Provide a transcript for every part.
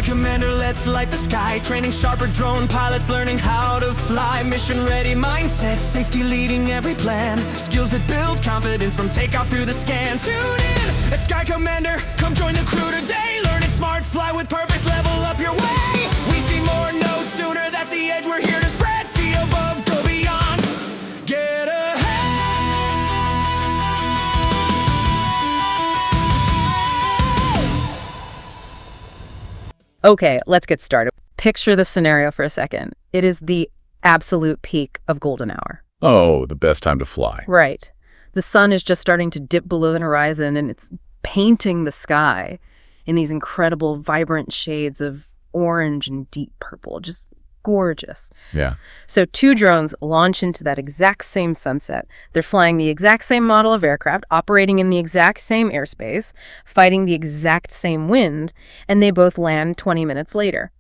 Commander, let's light the sky. Training sharper drone pilots, learning how to fly. Mission ready mindset, safety leading every plan. Skills that build confidence from takeoff through the scan. Tune in at Sky Commander, come join the crew today. Learning smart, fly with purpose, level up your way. We see more, no sooner, that's the edge we're here to spread. See above, go beyond, get ahead. Okay, let's get started. Picture the scenario for a second. It is the absolute peak of golden hour. Oh, the best time to fly. Right. The sun is just starting to dip below the horizon, and it's painting the sky in these incredible, vibrant shades of orange and deep purple. Just gorgeous. Yeah. So 2 drones launch into that exact same sunset. They're flying the exact same model of aircraft, operating in the exact same airspace, fighting the exact same wind, and they both land 20 minutes later.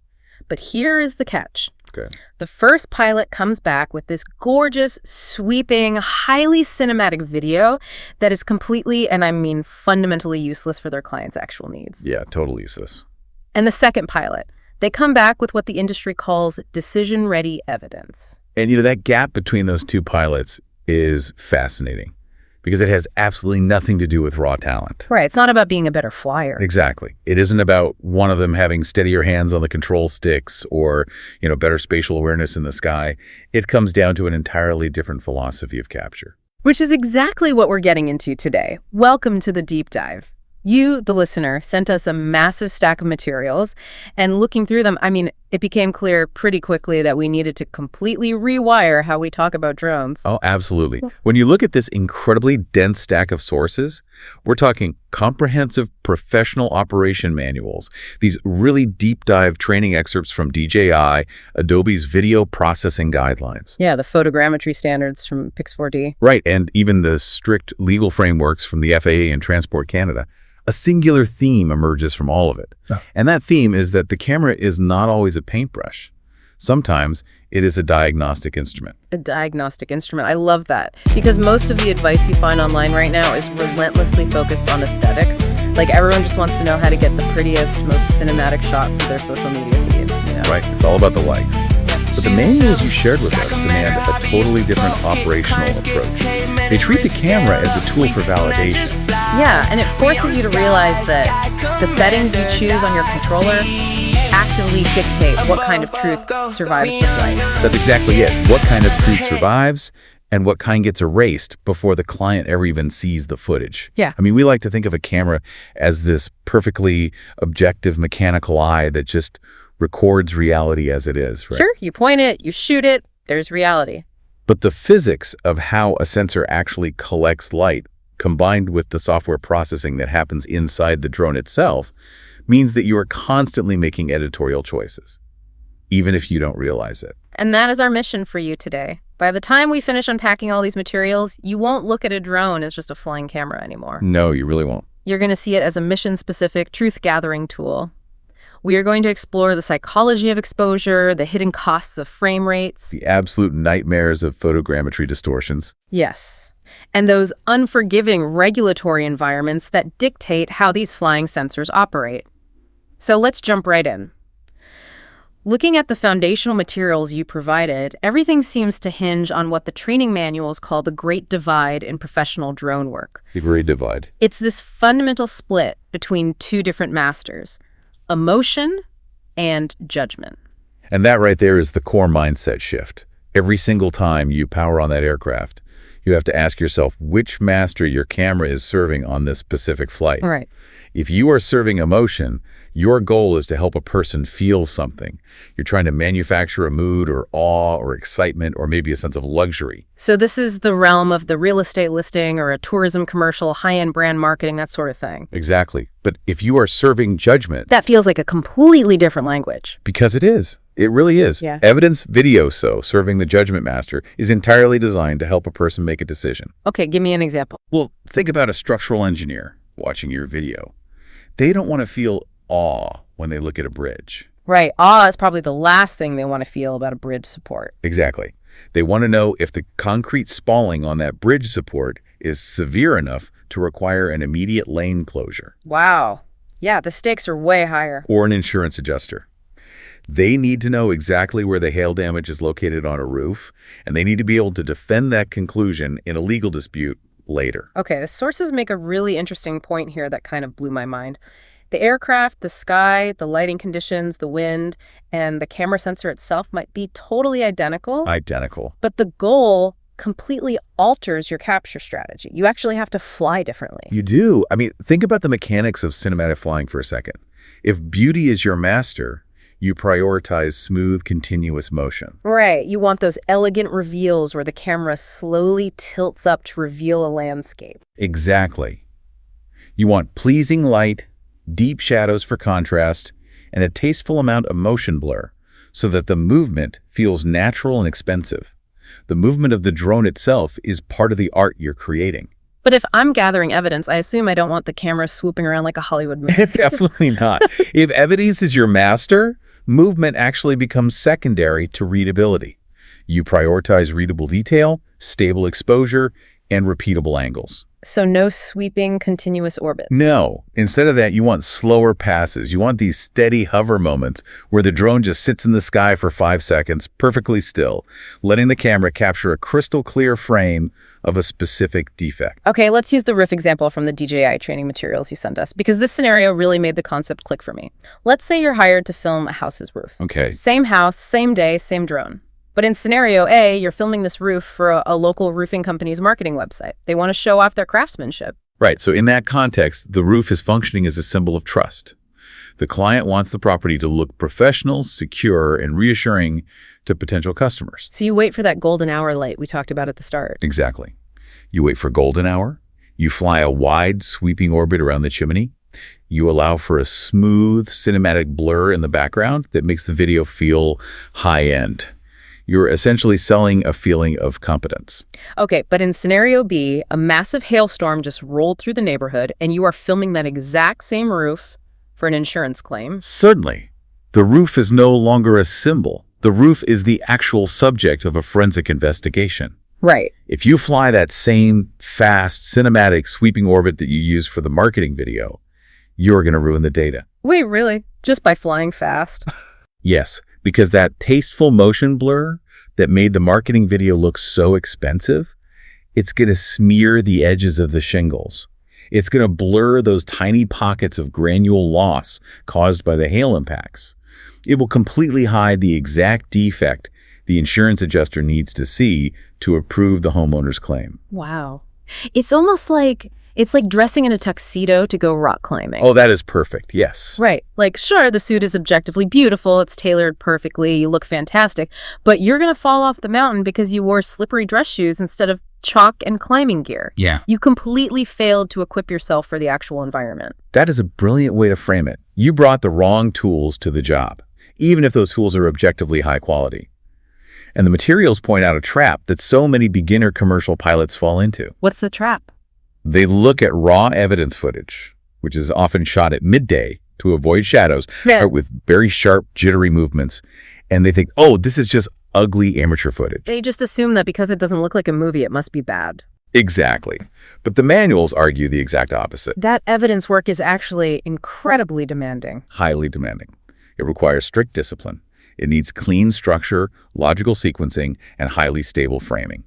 But here is the catch. Okay. The first pilot comes back with this gorgeous, sweeping, highly cinematic video that is completely, and I mean fundamentally useless for their client's actual needs. Yeah, totally useless. And the second pilot, they come back with what the industry calls decision-ready evidence. And that gap between those 2 pilots is fascinating because it has absolutely nothing to do with raw talent. Right. It's not about being a better flyer. Exactly. It isn't about one of them having steadier hands on the control sticks or, better spatial awareness in the sky. It comes down to an entirely different philosophy of capture. Which is exactly what we're getting into today. Welcome to the deep dive. You, the listener, sent us a massive stack of materials, and looking through them, it became clear pretty quickly that we needed to completely rewire how we talk about drones. Oh, absolutely. When you look at this incredibly dense stack of sources, we're talking comprehensive professional operation manuals, these really deep dive training excerpts from DJI, Adobe's video processing guidelines. Yeah, the photogrammetry standards from Pix4D. Right, and even the strict legal frameworks from the FAA and Transport Canada. A singular theme emerges from all of it. Oh. And that theme is that the camera is not always a paintbrush. Sometimes it is a diagnostic instrument. A diagnostic instrument. I love that. Because most of the advice you find online right now is relentlessly focused on aesthetics. Like everyone just wants to know how to get the prettiest, most cinematic shot for their social media feed. Right. It's all about the likes. But the manuals you shared with us demand a totally different operational approach. They treat the camera as a tool for validation. Yeah, and it forces you to realize that the settings you choose on your controller actively dictate what kind of truth survives the flight. That's exactly it. What kind of truth survives and what kind gets erased before the client ever even sees the footage. Yeah. We like to think of a camera as this perfectly objective mechanical eye that just records reality as it is, right? Sure, you point it, you shoot it, there's reality. But the physics of how a sensor actually collects light, combined with the software processing that happens inside the drone itself, means that you are constantly making editorial choices, even if you don't realize it. And that is our mission for you today. By the time we finish unpacking all these materials, you won't look at a drone as just a flying camera anymore. No, you really won't. You're going to see it as a mission-specific truth-gathering tool. We are going to explore the psychology of exposure, the hidden costs of frame rates. The absolute nightmares of photogrammetry distortions. Yes. And those unforgiving regulatory environments that dictate how these flying sensors operate. So let's jump right in. Looking at the foundational materials you provided, everything seems to hinge on what the training manuals call the Great Divide in professional drone work. The Great Divide. It's this fundamental split between 2 different masters. Emotion and judgment. And that right there is the core mindset shift. Every single time you power on that aircraft, you have to ask yourself which master your camera is serving on this specific flight. Right. If you are serving emotion, your goal is to help a person feel something. You're trying to manufacture a mood or awe or excitement or maybe a sense of luxury. So this is the realm of the real estate listing or a tourism commercial, high-end brand marketing, that sort of thing. Exactly. But if you are serving judgment... That feels like a completely different language. Because it is. It really is. Yeah. Evidence video, serving the judgment master, is entirely designed to help a person make a decision. Okay, give me an example. Well, think about a structural engineer watching your video. They don't want to feel awe when they look at a bridge. Right. Awe is probably the last thing they want to feel about a bridge support. Exactly. They want to know if the concrete spalling on that bridge support is severe enough to require an immediate lane closure. Wow. Yeah, the stakes are way higher. or an insurance adjuster. They need to know exactly where the hail damage is located on a roof, and they need to be able to defend that conclusion in a legal dispute later. Okay, the sources make a really interesting point here that kind of blew my mind. The aircraft, the sky, the lighting conditions, the wind, and the camera sensor itself might be totally identical. Identical. But the goal completely alters your capture strategy. You actually have to fly differently. You do. I mean, think about the mechanics of cinematic flying for a second. If beauty is your master, you prioritize smooth, continuous motion. Right. You want those elegant reveals where the camera slowly tilts up to reveal a landscape. Exactly. You want pleasing light, deep shadows for contrast, and a tasteful amount of motion blur so that the movement feels natural and expensive. The movement of the drone itself is part of the art you're creating. But if I'm gathering evidence, I assume I don't want the camera swooping around like a Hollywood movie. Definitely not. If evidence is your master, movement actually becomes secondary to readability. You prioritize readable detail, stable exposure, and repeatable angles. So no sweeping continuous orbit. No. Instead of that, you want slower passes. You want these steady hover moments where the drone just sits in the sky for 5 seconds, perfectly still, letting the camera capture a crystal clear frame of a specific defect. Okay, let's use the roof example from the DJI training materials you sent us, because this scenario really made the concept click for me. Let's say you're hired to film a house's roof. Okay. Same house, same day, same drone. But in scenario A, you're filming this roof for a local roofing company's marketing website. They want to show off their craftsmanship. Right. So in that context, the roof is functioning as a symbol of trust. The client wants the property to look professional, secure, and reassuring to potential customers. So you wait for that golden hour light we talked about at the start. Exactly. You wait for golden hour. You fly a wide, sweeping orbit around the chimney. You allow for a smooth, cinematic blur in the background that makes the video feel high-end. You're essentially selling a feeling of competence. Okay, but in scenario B, a massive hailstorm just rolled through the neighborhood, and you are filming that exact same roof for an insurance claim. Certainly. The roof is no longer a symbol. The roof is the actual subject of a forensic investigation. Right. If you fly that same fast, cinematic, sweeping orbit that you use for the marketing video, you're going to ruin the data. Wait, really? Just by flying fast? Yes, because that tasteful motion blur that made the marketing video look so expensive, it's going to smear the edges of the shingles. It's going to blur those tiny pockets of granule loss caused by the hail impacts. It will completely hide the exact defect the insurance adjuster needs to see to approve the homeowner's claim. Wow. It's almost like dressing in a tuxedo to go rock climbing. Oh, that is perfect. Yes. Right. Like, sure, the suit is objectively beautiful. It's tailored perfectly. You look fantastic. But you're going to fall off the mountain because you wore slippery dress shoes instead of chalk and climbing gear. Yeah. You completely failed to equip yourself for the actual environment. That is a brilliant way to frame it. You brought the wrong tools to the job, even if those tools are objectively high quality. And the materials point out a trap that so many beginner commercial pilots fall into. What's the trap? They look at raw evidence footage, which is often shot at midday to avoid shadows, or with very sharp, jittery movements, and they think, oh, this is just ugly amateur footage. They just assume that because it doesn't look like a movie, it must be bad. Exactly. But the manuals argue the exact opposite. That evidence work is actually incredibly demanding. Highly demanding. It requires strict discipline. It needs clean structure, logical sequencing, and highly stable framing.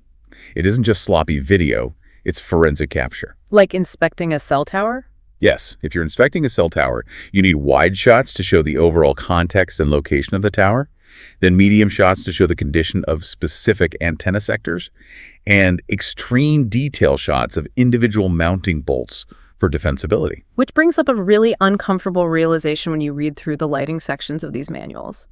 It isn't just sloppy video, it's forensic capture. Like inspecting a cell tower? Yes, if you're inspecting a cell tower, you need wide shots to show the overall context and location of the tower, then medium shots to show the condition of specific antenna sectors, and extreme detail shots of individual mounting bolts for defensibility. Which brings up a really uncomfortable realization when you read through the lighting sections of these manuals.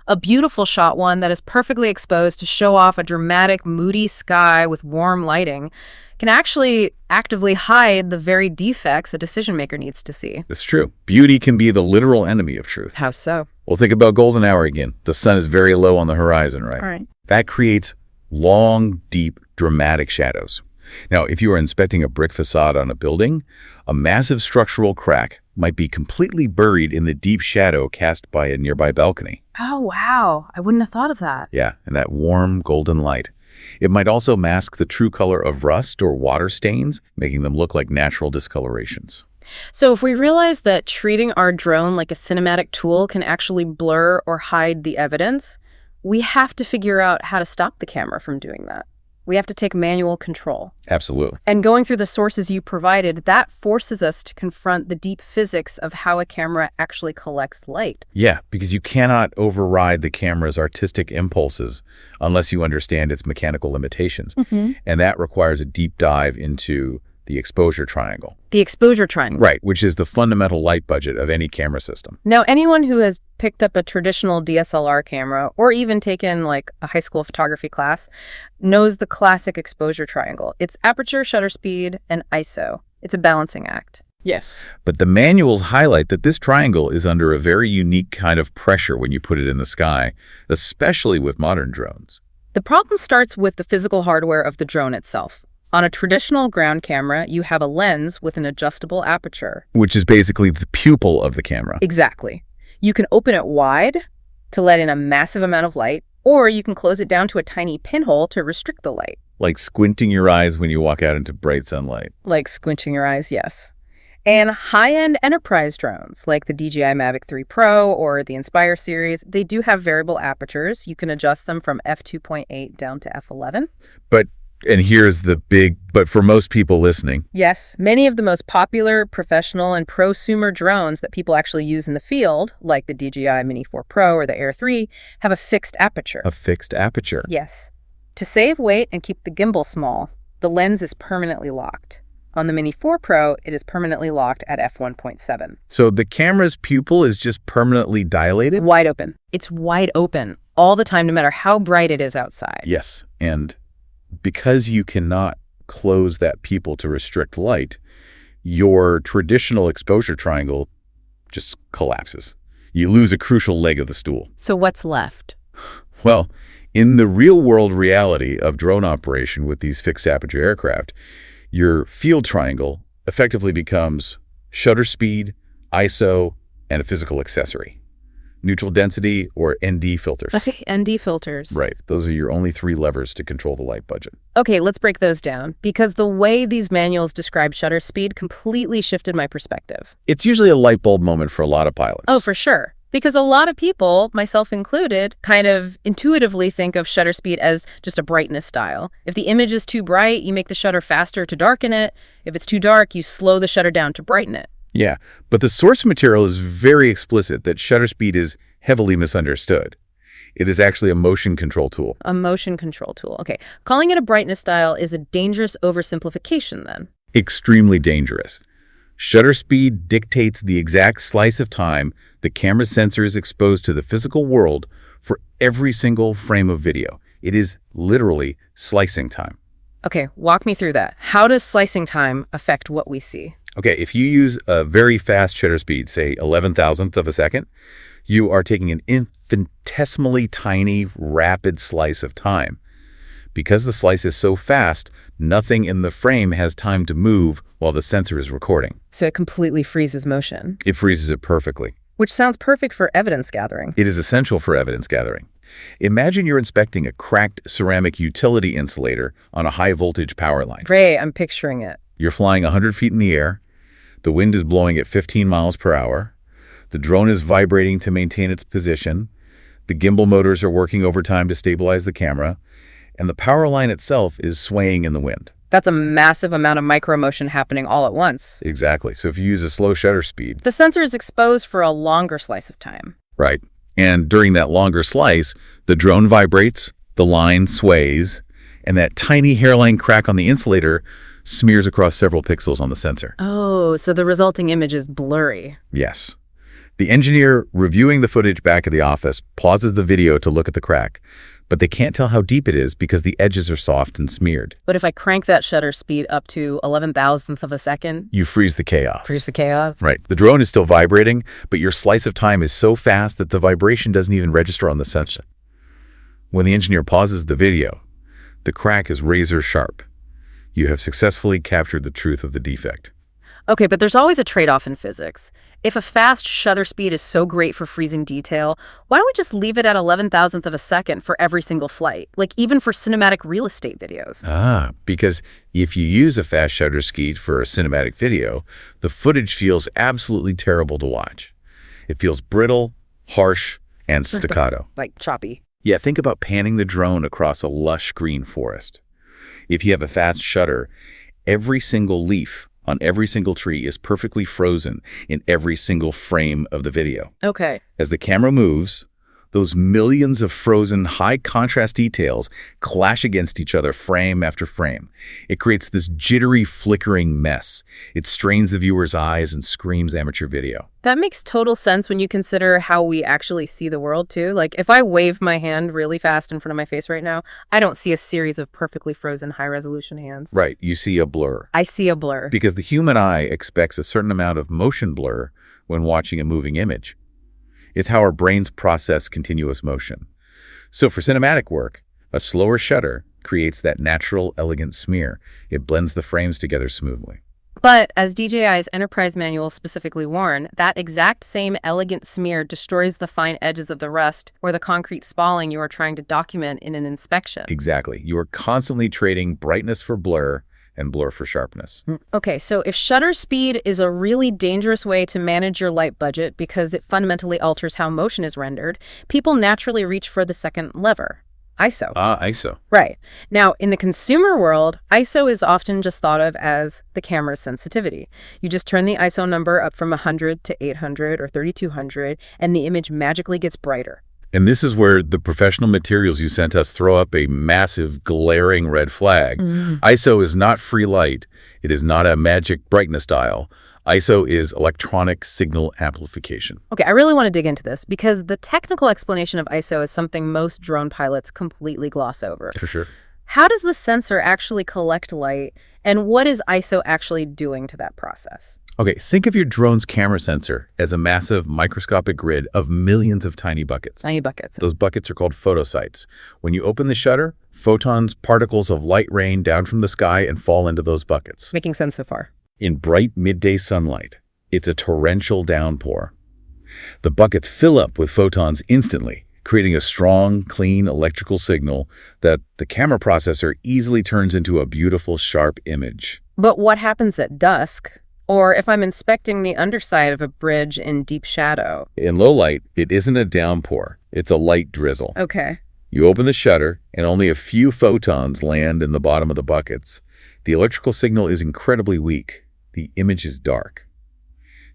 A beautiful shot one that is perfectly exposed to show off a dramatic, moody sky with warm lighting can actually actively hide the very defects a decision maker needs to see. That's true. Beauty can be the literal enemy of truth. How so? Well, think about golden hour again. The sun is very low on the horizon, right? All right. That creates long, deep, dramatic shadows. Now, if you are inspecting a brick facade on a building, a massive structural crack might be completely buried in the deep shadow cast by a nearby balcony. Oh, wow. I wouldn't have thought of that. Yeah, and that warm golden light. It might also mask the true color of rust or water stains, making them look like natural discolorations. So if we realize that treating our drone like a cinematic tool can actually blur or hide the evidence, we have to figure out how to stop the camera from doing that. We have to take manual control. Absolutely. And going through the sources you provided, that forces us to confront the deep physics of how a camera actually collects light. Yeah, because you cannot override the camera's artistic impulses unless you understand its mechanical limitations. And that requires a deep dive into the exposure triangle. The exposure triangle. Right, which is the fundamental light budget of any camera system. Now, anyone who has picked up a traditional DSLR camera or even taken like a high school photography class knows the classic exposure triangle. It's aperture, shutter speed, and ISO. It's a balancing act. Yes. But the manuals highlight that this triangle is under a very unique kind of pressure when you put it in the sky, especially with modern drones. The problem starts with the physical hardware of the drone itself. On a traditional ground camera, you have a lens with an adjustable aperture. Which is basically the pupil of the camera. Exactly. You can open it wide to let in a massive amount of light, or you can close it down to a tiny pinhole to restrict the light. Like squinting your eyes when you walk out into bright sunlight. Like squinting your eyes, yes. And high-end enterprise drones, like the DJI Mavic 3 Pro or the Inspire series, they do have variable apertures. You can adjust them from f2.8 down to f11. And here's the big, but for most people listening. Yes, many of the most popular professional and prosumer drones that people actually use in the field, like the DJI Mini 4 Pro or the Air 3, have a fixed aperture. A fixed aperture. Yes. To save weight and keep the gimbal small, the lens is permanently locked. On the Mini 4 Pro, it is permanently locked at f1.7. So the camera's pupil is just permanently dilated? Wide open. It's wide open all the time, no matter how bright it is outside. Yes, and because you cannot close that pupil to restrict light, your traditional exposure triangle just collapses. You lose a crucial leg of the stool. So what's left? Well, in the real-world reality of drone operation with these fixed aperture aircraft, your field triangle effectively becomes shutter speed, ISO, and a physical accessory. Neutral density or ND filters. Okay, ND filters. Right. Those are your only three levers to control the light budget. Okay, let's break those down, because the way these manuals describe shutter speed completely shifted my perspective. It's usually a light bulb moment for a lot of pilots. Oh, for sure. Because a lot of people, myself included, kind of intuitively think of shutter speed as just a brightness style. If the image is too bright, you make the shutter faster to darken it. If it's too dark, you slow the shutter down to brighten it. Yeah, but the source material is very explicit that shutter speed is heavily misunderstood. It is actually a motion control tool. A motion control tool. Okay, calling it a brightness style is a dangerous oversimplification then. Extremely dangerous. Shutter speed dictates the exact slice of time the camera sensor is exposed to the physical world for every single frame of video. It is literally slicing time. Okay, walk me through that. How does slicing time affect what we see? Okay, if you use a very fast shutter speed, say 11,000th of a second, you are taking an infinitesimally tiny, rapid slice of time. Because the slice is so fast, nothing in the frame has time to move while the sensor is recording. So it completely freezes motion. It freezes it perfectly. Which sounds perfect for evidence gathering. It is essential for evidence gathering. Imagine you're inspecting a cracked ceramic utility insulator on a high-voltage power line. Great, I'm picturing it. You're flying 100 feet in the air. The wind is blowing at 15 miles per hour. The drone is vibrating to maintain its position. The gimbal motors are working overtime to stabilize the camera. And the power line itself is swaying in the wind. That's a massive amount of micromotion happening all at once. Exactly. So if you use a slow shutter speed... The sensor is exposed for a longer slice of time. Right. And during that longer slice, the drone vibrates, the line sways, and that tiny hairline crack on the insulator smears across several pixels on the sensor. Oh, so the resulting image is blurry. Yes. The engineer reviewing the footage back at the office pauses the video to look at the crack, but they can't tell how deep it is because the edges are soft and smeared. But if I crank that shutter speed up to 11,000th of a second... You freeze the chaos. Freeze the chaos? Right. The drone is still vibrating, but your slice of time is so fast that the vibration doesn't even register on the sensor. When the engineer pauses the video, the crack is razor sharp. You have successfully captured the truth of the defect. Okay, but there's always a trade-off in physics. If a fast shutter speed is so great for freezing detail, why don't we just leave it at 11,000th of a second for every single flight, like even for cinematic real estate videos? Because if you use a fast shutter speed for a cinematic video, the footage feels absolutely terrible to watch. It feels brittle, harsh, and staccato. Like choppy. Yeah, think about panning the drone across a lush green forest. If you have a fast shutter, every single leaf on every single tree is perfectly frozen in every single frame of the video. Okay. As the camera moves, those millions of frozen high-contrast details clash against each other frame after frame. It creates this jittery, flickering mess. It strains the viewer's eyes and screams amateur video. That makes total sense when you consider how we actually see the world, too. Like, if I wave my hand really fast in front of my face right now, I don't see a series of perfectly frozen high-resolution hands. Right, you see a blur. I see a blur. Because the human eye expects a certain amount of motion blur when watching a moving image. It's how our brains process continuous motion. So for cinematic work, a slower shutter creates that natural, elegant smear. It blends the frames together smoothly. But as DJI's Enterprise Manual specifically warn, that exact same elegant smear destroys the fine edges of the rust or the concrete spalling you are trying to document in an inspection. Exactly. You are constantly trading brightness for blur and blur for sharpness. Okay, so if shutter speed is a really dangerous way to manage your light budget because it fundamentally alters how motion is rendered, people naturally reach for the second lever, ISO. ISO. Right. Now, in the consumer world, ISO is often just thought of as the camera's sensitivity. You just turn the ISO number up from 100 to 800 or 3200, and the image magically gets brighter. And this is where the professional materials you sent us throw up a massive, glaring red flag. ISO is not free light. It is not a magic brightness dial. ISO is electronic signal amplification. Okay, I really want to dig into this because the technical explanation of ISO is something most drone pilots completely gloss over. For sure. How does the sensor actually collect light, and what is ISO actually doing to that process? Okay, think of your drone's camera sensor as a massive microscopic grid of millions of tiny buckets. Tiny buckets. Those buckets are called photosites. When you open the shutter, photons, particles of light rain down from the sky and fall into those buckets. Making sense so far. In bright midday sunlight, it's a torrential downpour. The buckets fill up with photons instantly, creating a strong, clean electrical signal that the camera processor easily turns into a beautiful, sharp image. But what happens at dusk? Or if I'm inspecting the underside of a bridge in deep shadow? In low light, it isn't a downpour. It's a light drizzle. Okay. You open the shutter, and only a few photons land in the bottom of the buckets. The electrical signal is incredibly weak. The image is dark.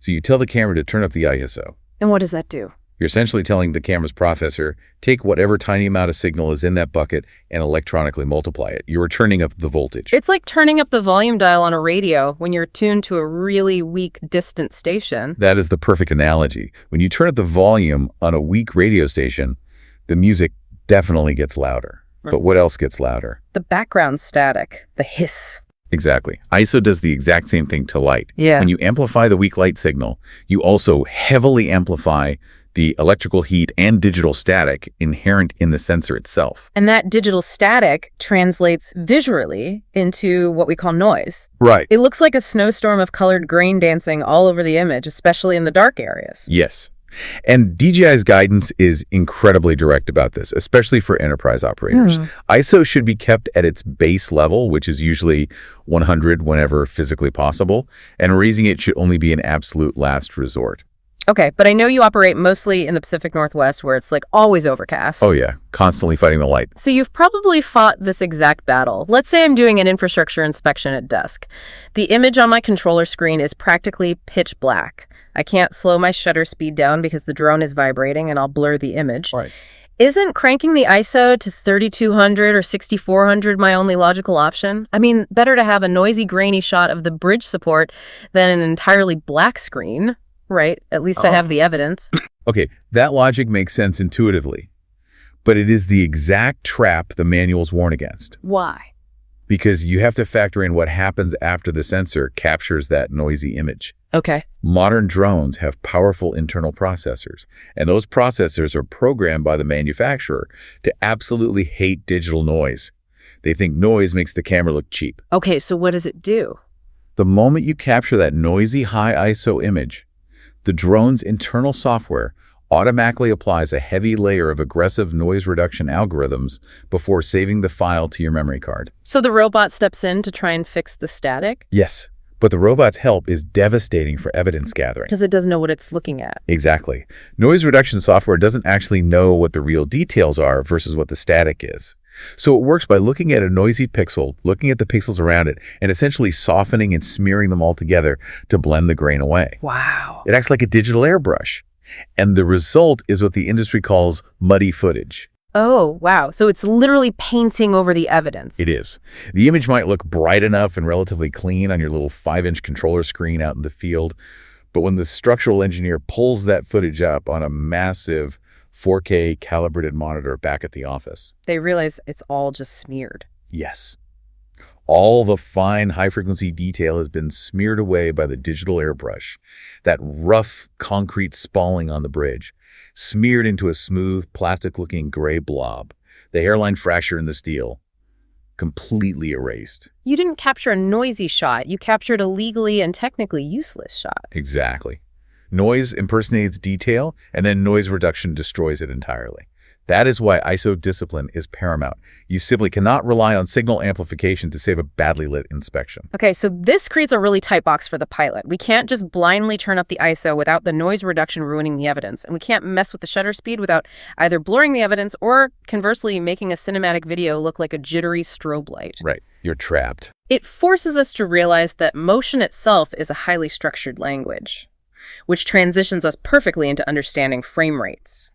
So you tell the camera to turn up the ISO. And what does that do? You're essentially telling the camera's processor, take whatever tiny amount of signal is in that bucket and electronically multiply it. You're turning up the voltage. It's like turning up the volume dial on a radio when you're tuned to a really weak, distant station. That is the perfect analogy. When you turn up the volume on a weak radio station, the music definitely gets louder. But what else gets louder? The background static, the hiss. Exactly. ISO does the exact same thing to light. Yeah. When you amplify the weak light signal, you also heavily amplify the electrical heat and digital static inherent in the sensor itself. And that digital static translates visually into what we call noise. Right. It looks like a snowstorm of colored grain dancing all over the image, especially in the dark areas. Yes. And DJI's guidance is incredibly direct about this, especially for enterprise operators. ISO should be kept at its base level, which is usually 100 whenever physically possible, and raising it should only be an absolute last resort. Okay, but I know you operate mostly in the Pacific Northwest where it's like always overcast. Oh yeah, constantly fighting the light. So you've probably fought this exact battle. Let's say I'm doing an infrastructure inspection at dusk. The image on my controller screen is practically pitch black. I can't slow my shutter speed down because the drone is vibrating and I'll blur the image. Right. Isn't cranking the ISO to 3200 or 6400 my only logical option? I mean, better to have a noisy, grainy shot of the bridge support than an entirely black screen. Right, at least I have the evidence. Okay, that logic makes sense intuitively, but it is the exact trap the manuals warn against. Why? Because you have to factor in what happens after the sensor captures that noisy image. Okay. Modern drones have powerful internal processors, and those processors are programmed by the manufacturer to absolutely hate digital noise. They think noise makes the camera look cheap. Okay, so what does it do? The moment you capture that noisy high ISO image, the drone's internal software automatically applies a heavy layer of aggressive noise reduction algorithms before saving the file to your memory card. So the robot steps in to try and fix the static? Yes, but the robot's help is devastating for evidence gathering. Because it doesn't know what it's looking at. Exactly. Noise reduction software doesn't actually know what the real details are versus what the static is. So it works by looking at a noisy pixel, looking at the pixels around it, and essentially softening and smearing them all together to blend the grain away. Wow. It acts like a digital airbrush. And the result is what the industry calls muddy footage. Oh, wow. So it's literally painting over the evidence. It is. The image might look bright enough and relatively clean on your little 5-inch controller screen out in the field, but when the structural engineer pulls that footage up on a massive 4K calibrated monitor back at the office, They realize it's all just smeared. yes, all the fine high-frequency detail has been smeared away by the digital airbrush, that rough concrete spalling on the bridge, smeared into a smooth, plastic-looking gray blob, the hairline fracture in the steel, completely erased. You didn't capture a noisy shot. You captured a legally and technically useless shot. Exactly. Noise impersonates detail, and then noise reduction destroys it entirely. That is why ISO discipline is paramount. You simply cannot rely on signal amplification to save a badly lit inspection. Okay, so this creates a really tight box for the pilot. We can't just blindly turn up the ISO without the noise reduction ruining the evidence. And we can't mess with the shutter speed without either blurring the evidence or, conversely, making a cinematic video look like a jittery strobe light. Right. You're trapped. It forces us to realize that motion itself is a highly structured language, which transitions us perfectly into understanding frame rates.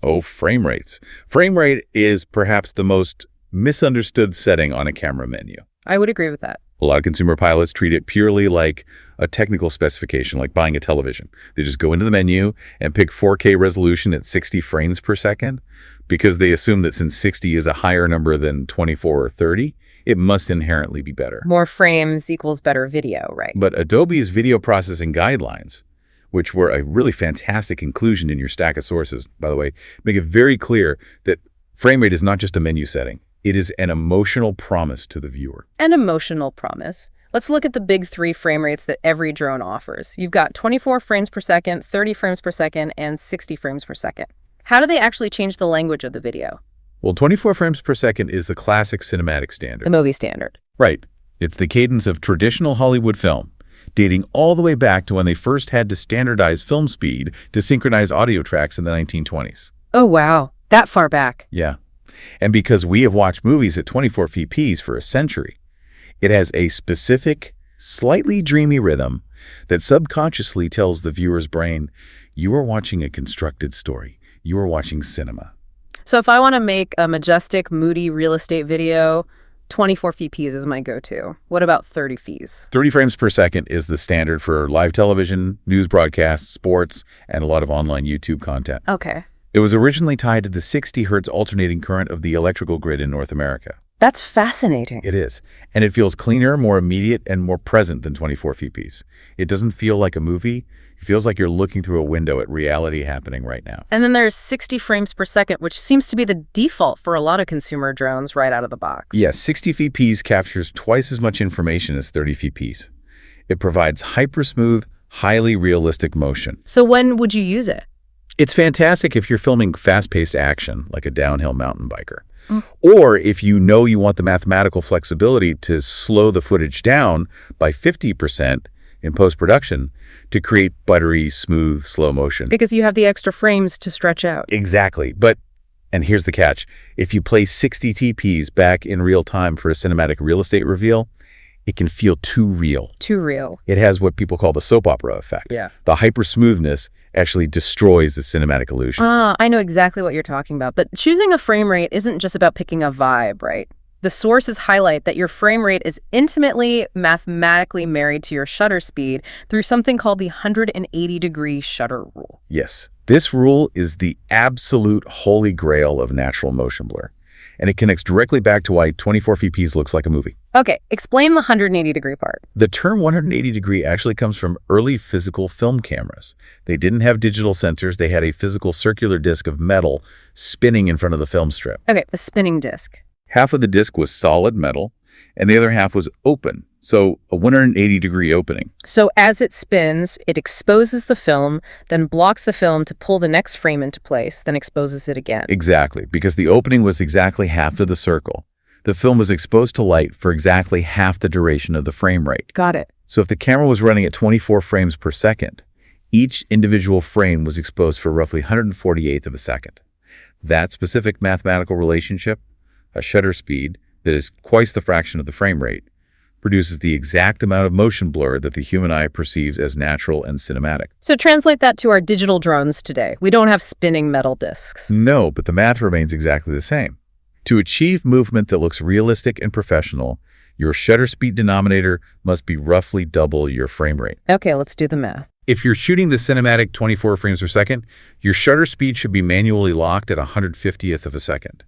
Oh, frame rates. Frame rate is perhaps the most misunderstood setting on a camera menu. I would agree with that. A lot of consumer pilots treat it purely like a technical specification, like buying a television. They just go into the menu and pick 4K resolution at 60 frames per second because they assume that since 60 is a higher number than 24 or 30, it must inherently be better. More frames equals better video, right? But Adobe's video processing guidelines, which were a really fantastic inclusion in your stack of sources, by the way, make it very clear that frame rate is not just a menu setting. It is an emotional promise to the viewer. An emotional promise. Let's look at the big 3 frame rates that every drone offers. You've got 24 frames per second, 30 frames per second, and 60 frames per second. How do they actually change the language of the video? Well, 24 frames per second is the classic cinematic standard. The movie standard. Right. It's the cadence of traditional Hollywood film, dating all the way back to when they first had to standardize film speed to synchronize audio tracks in the 1920s. Oh, wow. That far back. Yeah. And because we have watched movies at 24 fps for a century, it has a specific, slightly dreamy rhythm that subconsciously tells the viewer's brain, you are watching a constructed story. You are watching cinema. So if I want to make a majestic, moody real estate video, 24 fps is my go-to. What about 30 fps? 30 frames per second is the standard for live television, news broadcasts, sports, and a lot of online YouTube content. Okay. It was originally tied to the 60 hertz alternating current of the electrical grid in North America. That's fascinating. It is. And it feels cleaner, more immediate, and more present than 24 fps. It doesn't feel like a movie. It feels like you're looking through a window at reality happening right now. And then there's 60 frames per second, which seems to be the default for a lot of consumer drones right out of the box. Yes, 60 fps captures twice as much information as 30 fps. It provides hyper-smooth, highly realistic motion. So when would you use it? It's fantastic if you're filming fast-paced action, like a downhill mountain biker. Or if you know you want the mathematical flexibility to slow the footage down by 50% in post-production to create buttery, smooth, slow motion. Because you have the extra frames to stretch out. Exactly. But, and here's the catch, if you play 60 TPs back in real time for a cinematic real estate reveal, it can feel too real. Too real. It has what people call the soap opera effect. Yeah. The hyper-smoothness actually destroys the cinematic illusion. I know exactly what you're talking about. But choosing a frame rate isn't just about picking a vibe, right? The sources highlight that your frame rate is intimately mathematically married to your shutter speed through something called the 180-degree shutter rule. Yes. This rule is the absolute holy grail of natural motion blur. And it connects directly back to why 24 fps looks like a movie. Okay, explain the 180-degree part. The term 180 degree actually comes from early physical film cameras. They didn't have digital sensors. They had a physical circular disc of metal spinning in front of the film strip. Okay, a spinning disc. Half of the disc was solid metal, and the other half was open, So a 180-degree opening. So as it spins, it exposes the film, then blocks the film to pull the next frame into place, then exposes it again. Exactly, because the opening was exactly half of the circle. The film was exposed to light for exactly half the duration of the frame rate. Got it. So if the camera was running at 24 frames per second, each individual frame was exposed for roughly 148th of a second. That specific mathematical relationship, a shutter speed that is twice the fraction of the frame rate, produces the exact amount of motion blur that the human eye perceives as natural and cinematic. So translate that to our digital drones today. We don't have spinning metal discs. No, but the math remains exactly the same. To achieve movement that looks realistic and professional, your shutter speed denominator must be roughly double your frame rate. Okay, let's do the math. If you're shooting the cinematic 24 frames per second, your shutter speed should be manually locked at 150th of a second.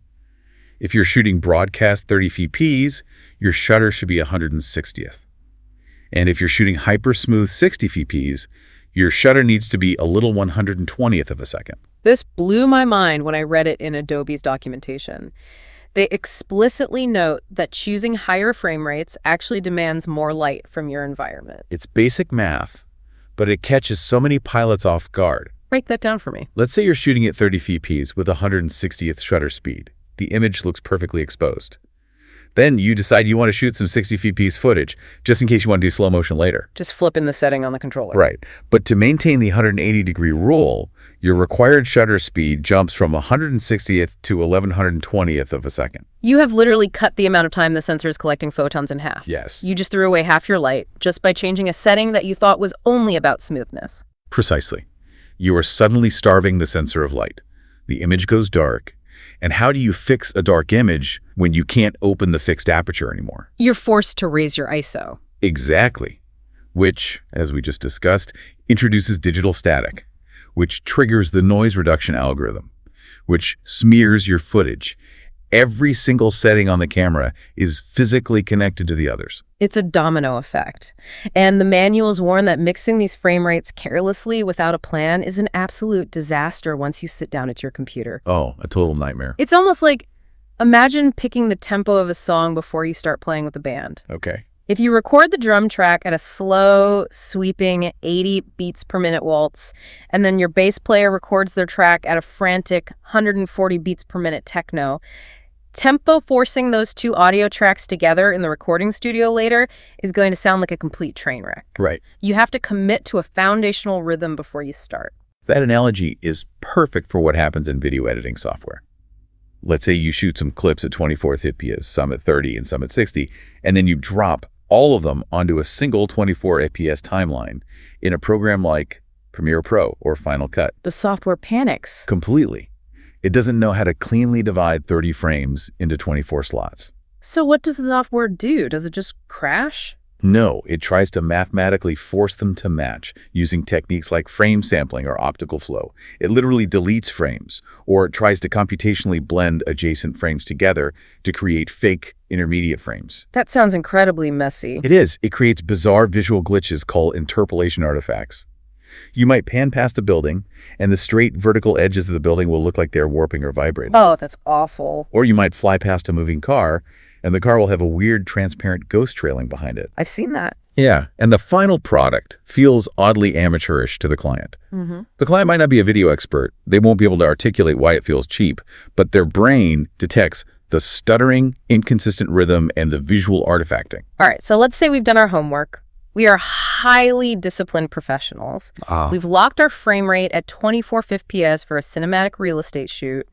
If you're shooting broadcast 30 fps, your shutter should be 160th. And if you're shooting hyper smooth 60 fps, your shutter needs to be a little 120th of a second. This blew my mind when I read it in Adobe's documentation. They explicitly note that choosing higher frame rates actually demands more light from your environment. It's basic math, but it catches so many pilots off guard. Break that down for me. Let's say you're shooting at 30 fps with 160th shutter speed. The image looks perfectly exposed. Then you decide you want to shoot some 60 fps footage, just in case you want to do slow motion later. Just flipping the setting on the controller. Right. But to maintain the 180-degree rule, your required shutter speed jumps from 160th to 1120th of a second. You have literally cut the amount of time the sensor is collecting photons in half. Yes. You just threw away half your light just by changing a setting that you thought was only about smoothness. Precisely. You are suddenly starving the sensor of light. The image goes dark. And how do you fix a dark image when you can't open the fixed aperture anymore? You're forced to raise your ISO. Exactly. Which, as we just discussed, introduces digital static, which triggers the noise reduction algorithm, which smears your footage. Every single setting on the camera is physically connected to the others. It's a domino effect. And the manuals warn that mixing these frame rates carelessly without a plan is an absolute disaster once you sit down at your computer. Oh, a total nightmare. It's almost like, imagine picking the tempo of a song before you start playing with the band. Okay. If you record the drum track at a slow, sweeping 80 beats per minute waltz, and then your bass player records their track at a frantic 140 beats per minute techno, tempo forcing those two audio tracks together in the recording studio later is going to sound like a complete train wreck. Right. You have to commit to a foundational rhythm before you start. That analogy is perfect for what happens in video editing software. Let's say you shoot some clips at 24 fps, some at 30 and some at 60, and then you drop all of them onto a single 24 fps timeline in a program like Premiere Pro or Final Cut. The software panics. Completely. It doesn't know how to cleanly divide 30 frames into 24 slots. So what does the software do? Does it just crash? No, it tries to mathematically force them to match using techniques like frame sampling or optical flow. It literally deletes frames, or it tries to computationally blend adjacent frames together to create fake intermediate frames. That sounds incredibly messy. It is. It creates bizarre visual glitches called interpolation artifacts. You might pan past a building, and the straight vertical edges of the building will look like they're warping or vibrating. Oh, that's awful. Or you might fly past a moving car, and the car will have a weird transparent ghost trailing behind it. I've seen that. Yeah, and the final product feels oddly amateurish to the client. The client might not be a video expert. They won't be able to articulate why it feels cheap, but their brain detects the stuttering, inconsistent rhythm, and the visual artifacting. All right, so let's say we've done our homework. We are highly disciplined professionals. We've locked our frame rate at 24 fps for a cinematic real estate shoot.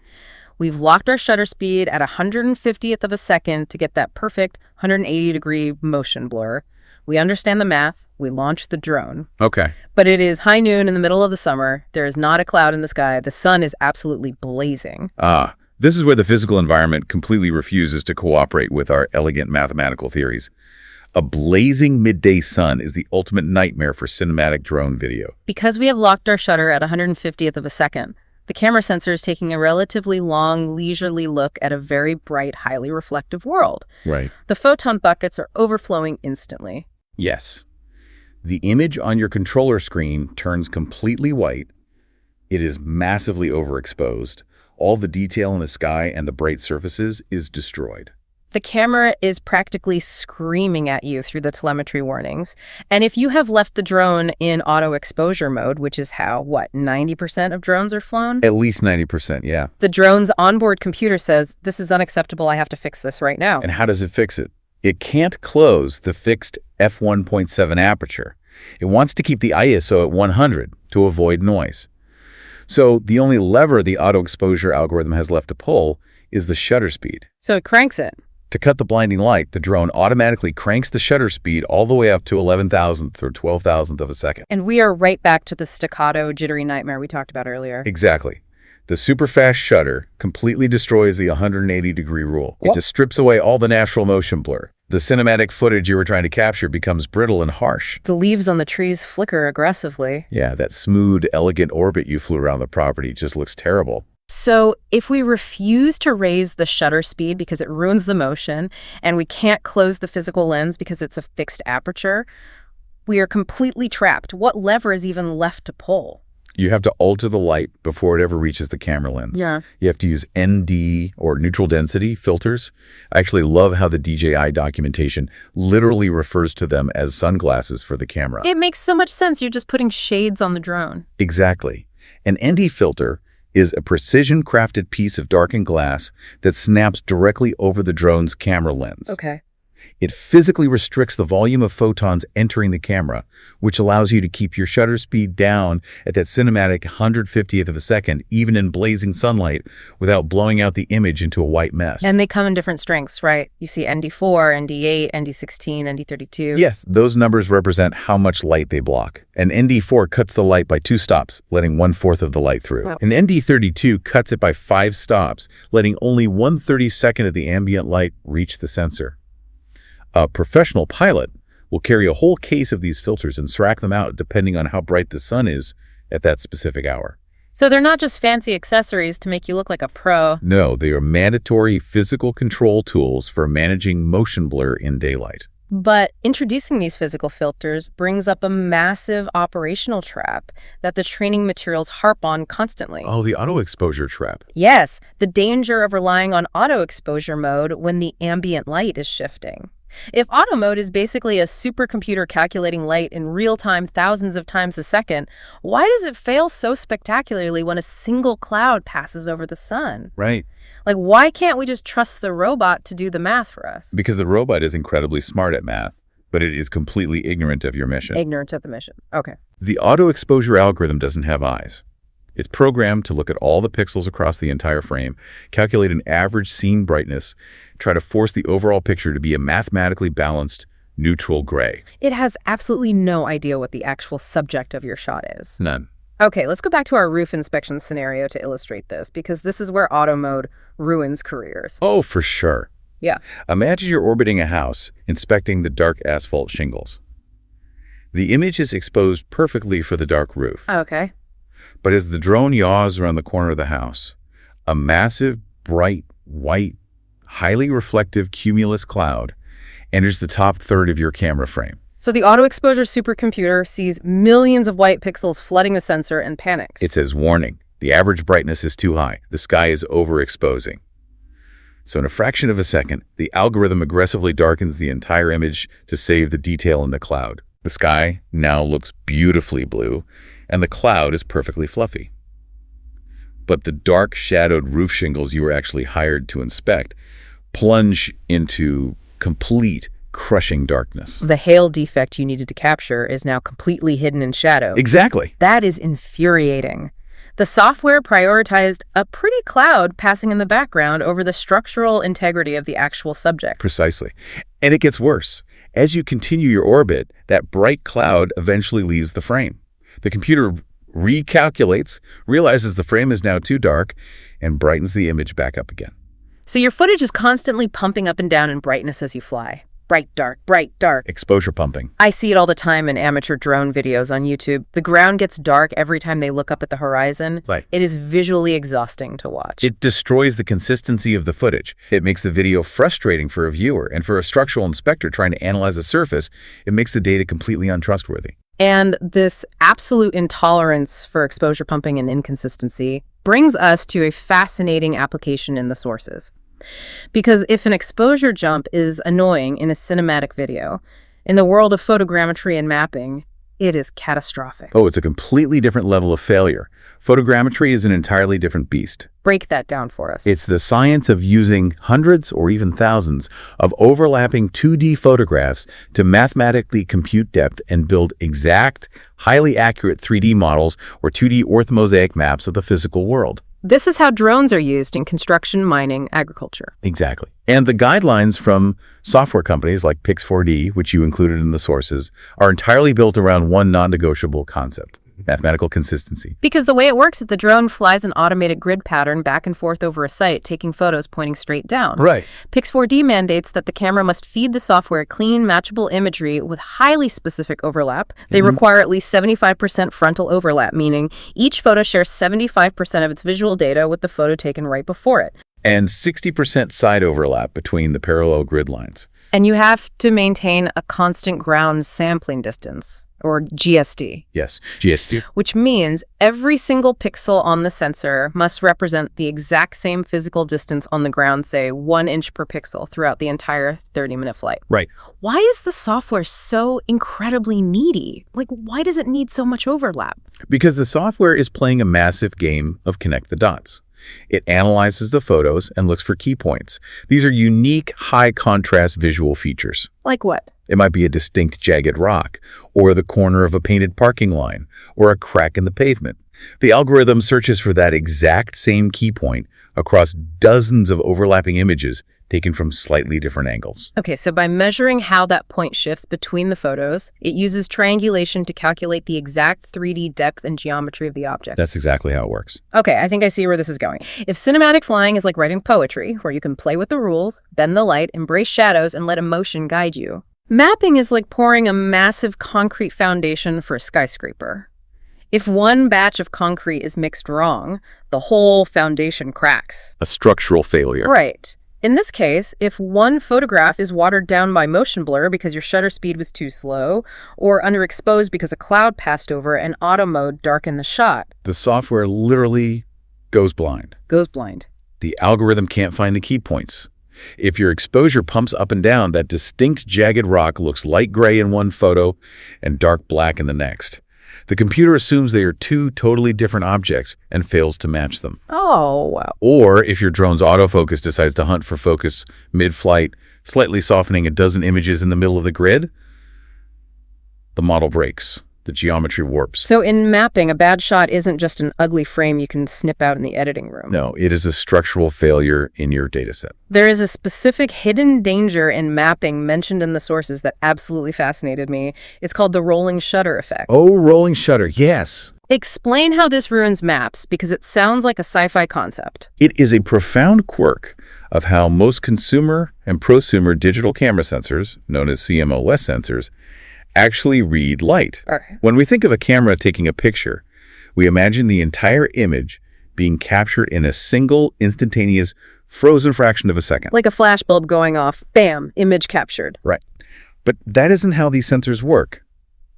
We've locked our shutter speed at 150th of a second to get that perfect 180-degree motion blur. We understand the math. We launch the drone. Okay. But it is high noon in the middle of the summer. There is not a cloud in the sky. The sun is absolutely blazing. This is where the physical environment completely refuses to cooperate with our elegant mathematical theories. A blazing midday sun is the ultimate nightmare for cinematic drone video. Because we have locked our shutter at 150th of a second, the camera sensor is taking a relatively long, leisurely look at a very bright, highly reflective world. Right. The photon buckets are overflowing instantly. Yes. The image on your controller screen turns completely white. It is massively overexposed. All the detail in the sky and the bright surfaces is destroyed. The camera is practically screaming at you through the telemetry warnings. And if you have left the drone in auto exposure mode, which is how, 90% of drones are flown? At least 90%, yeah. The drone's onboard computer says, this is unacceptable, I have to fix this right now. And how does it fix it? It can't close the fixed f1.7 aperture. It wants to keep the ISO at 100 to avoid noise. So the only lever the auto exposure algorithm has left to pull is the shutter speed. So it cranks it. To cut the blinding light, the drone automatically cranks the shutter speed all the way up to 11,000th or 12,000th of a second. And we are right back to the staccato, jittery nightmare we talked about earlier. Exactly. The super fast shutter completely destroys the 180-degree rule. It just strips away all the natural motion blur. The cinematic footage you were trying to capture becomes brittle and harsh. The leaves on the trees flicker aggressively. Yeah, that smooth, elegant orbit you flew around the property just looks terrible. So if we refuse to raise the shutter speed because it ruins the motion, and we can't close the physical lens because it's a fixed aperture, we are completely trapped. What lever is even left to pull? You have to alter the light before it ever reaches the camera lens. Yeah. You have to use ND, or neutral density, filters. I actually love how the DJI documentation literally refers to them as sunglasses for the camera. It makes so much sense. You're just putting shades on the drone. Exactly. An ND filter is a precision-crafted piece of darkened glass that snaps directly over the drone's camera lens. Okay. It physically restricts the volume of photons entering the camera, which allows you to keep your shutter speed down at that cinematic 150th of a second, even in blazing sunlight, without blowing out the image into a white mess. And they come in different strengths, right? You see ND4, ND8, ND16, ND32. Yes, those numbers represent how much light they block. An ND4 cuts the light by 2 stops, letting 1/4 of the light through. Wow. An ND32 cuts it by 5 stops, letting only 1/32 of the ambient light reach the sensor. A professional pilot will carry a whole case of these filters and rack them out depending on how bright the sun is at that specific hour. So they're not just fancy accessories to make you look like a pro. No, they are mandatory physical control tools for managing motion blur in daylight. But introducing these physical filters brings up a massive operational trap that the training materials harp on constantly. Oh, the auto exposure trap. Yes, the danger of relying on auto exposure mode when the ambient light is shifting. If auto mode is basically a supercomputer calculating light in real time thousands of times a second, why does it fail so spectacularly when a single cloud passes over the sun? Right. Like, why can't we just trust the robot to do the math for us? Because the robot is incredibly smart at math, but it is completely ignorant of your mission. Ignorant of the mission. Okay. The auto exposure algorithm doesn't have eyes. It's programmed to look at all the pixels across the entire frame, calculate an average scene brightness, try to force the overall picture to be a mathematically balanced neutral gray. It has absolutely no idea what the actual subject of your shot is. None. Okay, let's go back to our roof inspection scenario to illustrate this, because this is where auto mode ruins careers. Oh, for sure. Yeah. Imagine you're orbiting a house, inspecting the dark asphalt shingles. The image is exposed perfectly for the dark roof. Okay. But as the drone yaws around the corner of the house, a massive, bright, white, highly reflective cumulus cloud enters the top third of your camera frame. So the auto exposure supercomputer sees millions of white pixels flooding the sensor and panics. It says, warning, the average brightness is too high. The sky is overexposing. So in a fraction of a second, the algorithm aggressively darkens the entire image to save the detail in the cloud. The sky now looks beautifully blue, and the cloud is perfectly fluffy. But the dark, shadowed roof shingles you were actually hired to inspect plunge into complete, crushing darkness. The hail defect you needed to capture is now completely hidden in shadow. Exactly. That is infuriating. The software prioritized a pretty cloud passing in the background over the structural integrity of the actual subject. Precisely. And it gets worse. As you continue your orbit, that bright cloud eventually leaves the frame. The computer recalculates, realizes the frame is now too dark, and brightens the image back up again. So your footage is constantly pumping up and down in brightness as you fly. Bright, dark, bright, dark. Exposure pumping. I see it all the time in amateur drone videos on YouTube. The ground gets dark every time they look up at the horizon. Right. It is visually exhausting to watch. It destroys the consistency of the footage. It makes the video frustrating for a viewer, and for a structural inspector trying to analyze a surface, it makes the data completely untrustworthy. And this absolute intolerance for exposure pumping and inconsistency brings us to a fascinating application in the sources. Because if an exposure jump is annoying in a cinematic video, in the world of photogrammetry and mapping, it is catastrophic. Oh, it's a completely different level of failure. Photogrammetry is an entirely different beast. Break that down for us. It's the science of using hundreds or even thousands of overlapping 2D photographs to mathematically compute depth and build exact, highly accurate 3D models or 2D orthomosaic maps of the physical world. This is how drones are used in construction, mining, agriculture. Exactly. And the guidelines from software companies like Pix4D, which you included in the sources, are entirely built around one non-negotiable concept: mathematical consistency. Because the way it works is the drone flies an automated grid pattern back and forth over a site, taking photos pointing straight down. Right. Pix4D mandates that the camera must feed the software clean, matchable imagery with highly specific overlap. They require at least 75% frontal overlap, meaning each photo shares 75% of its visual data with the photo taken right before it. And 60% side overlap between the parallel grid lines. And you have to maintain a constant ground sampling distance, or GSD. Yes, GSD. Which means every single pixel on the sensor must represent the exact same physical distance on the ground, say 1 inch per pixel, throughout the entire 30-minute flight. Right. Why is the software so incredibly needy? Like, why does it need so much overlap? Because the software is playing a massive game of connect the dots. It analyzes the photos and looks for key points. These are unique, high-contrast visual features. Like what? It might be a distinct jagged rock, or the corner of a painted parking line, or a crack in the pavement. The algorithm searches for that exact same key point across dozens of overlapping images taken from slightly different angles. Okay, so by measuring how that point shifts between the photos, it uses triangulation to calculate the exact 3D depth and geometry of the object. That's exactly how it works. Okay, I think I see where this is going. If cinematic flying is like writing poetry, where you can play with the rules, bend the light, embrace shadows, and let emotion guide you, mapping is like pouring a massive concrete foundation for a skyscraper. If one batch of concrete is mixed wrong, the whole foundation cracks. A structural failure. Right. In this case, if one photograph is watered down by motion blur because your shutter speed was too slow, or underexposed because a cloud passed over and auto mode darkened the shot, The software literally goes blind. goes blind. The algorithm can't find the key points. If your exposure pumps up and down, that distinct jagged rock looks light gray in one photo and dark black in the next. The computer assumes they are two totally different objects and fails to match them. Oh, wow. Or if your drone's autofocus decides to hunt for focus mid-flight, slightly softening a dozen images in the middle of the grid, the model breaks. The geometry warps. So in mapping, a bad shot isn't just an ugly frame you can snip out in the editing room. No, it is a structural failure in your dataset. There is a specific hidden danger in mapping mentioned in the sources that absolutely fascinated me. It's called the rolling shutter effect. Oh, rolling shutter, yes. Explain how this ruins maps, because it sounds like a sci-fi concept. It is a profound quirk of how most consumer and prosumer digital camera sensors, known as CMOS sensors, actually read light. Okay. When we think of a camera taking a picture, we imagine the entire image being captured in a single, instantaneous, frozen fraction of a second. Like a flashbulb going off, bam, image captured. Right. But that isn't how these sensors work.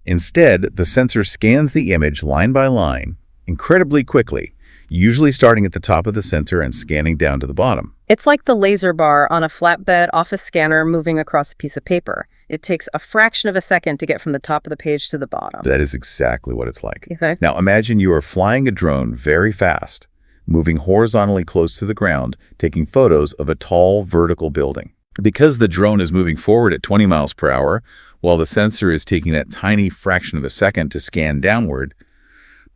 Instead, the sensor scans the image line by line, incredibly quickly, usually starting at the top of the sensor and scanning down to the bottom. It's like the laser bar on a flatbed office scanner moving across a piece of paper. It takes a fraction of a second to get from the top of the page to the bottom. That is exactly what it's like. Okay. Now imagine you are flying a drone very fast, moving horizontally close to the ground, taking photos of a tall vertical building. Because the drone is moving forward at 20 miles per hour, while the sensor is taking that tiny fraction of a second to scan downward,